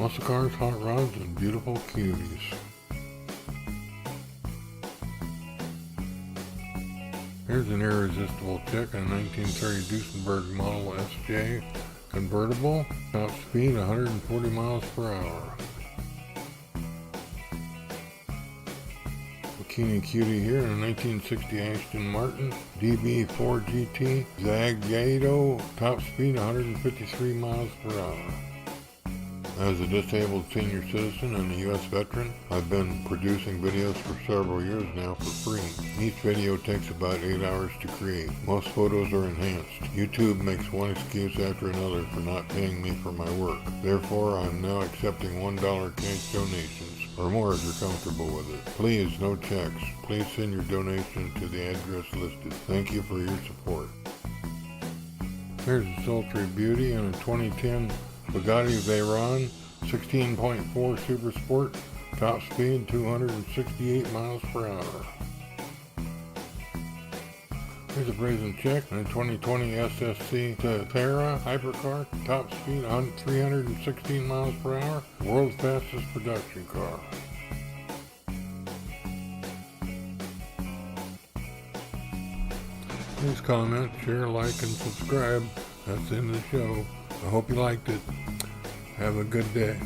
muscle cars, hot rods, and beautiful cuties. Here's an irresistible check on a 1930 Duesenberg Model SJ convertible, top speed 140 miles per hour. Bikini Cutie here in a 1960 Aston Martin DB4 GT Zagato, top speed 153 miles per hour. As a disabled senior citizen and a U.S. veteran, I've been producing videos for several years now for free. Each video takes about 8 hours to create. Most photos are enhanced. YouTube makes one excuse after another for not paying me for my work. Therefore, I'm now accepting $1 cash donations, or more if you're comfortable with it. Please, no checks. Please send your donation to the address listed. Thank you for your support. Here's a sultry beauty in a 2010 Bugatti Veyron 16.4 Super Sport, top speed 268 miles per hour. Here's a brazen check on a 2020 SSC Terra Hypercar, top speed 316 miles per hour, world's fastest production car. Please comment, share, like, and subscribe. That's the end of the show. I hope you liked it. Have a good day.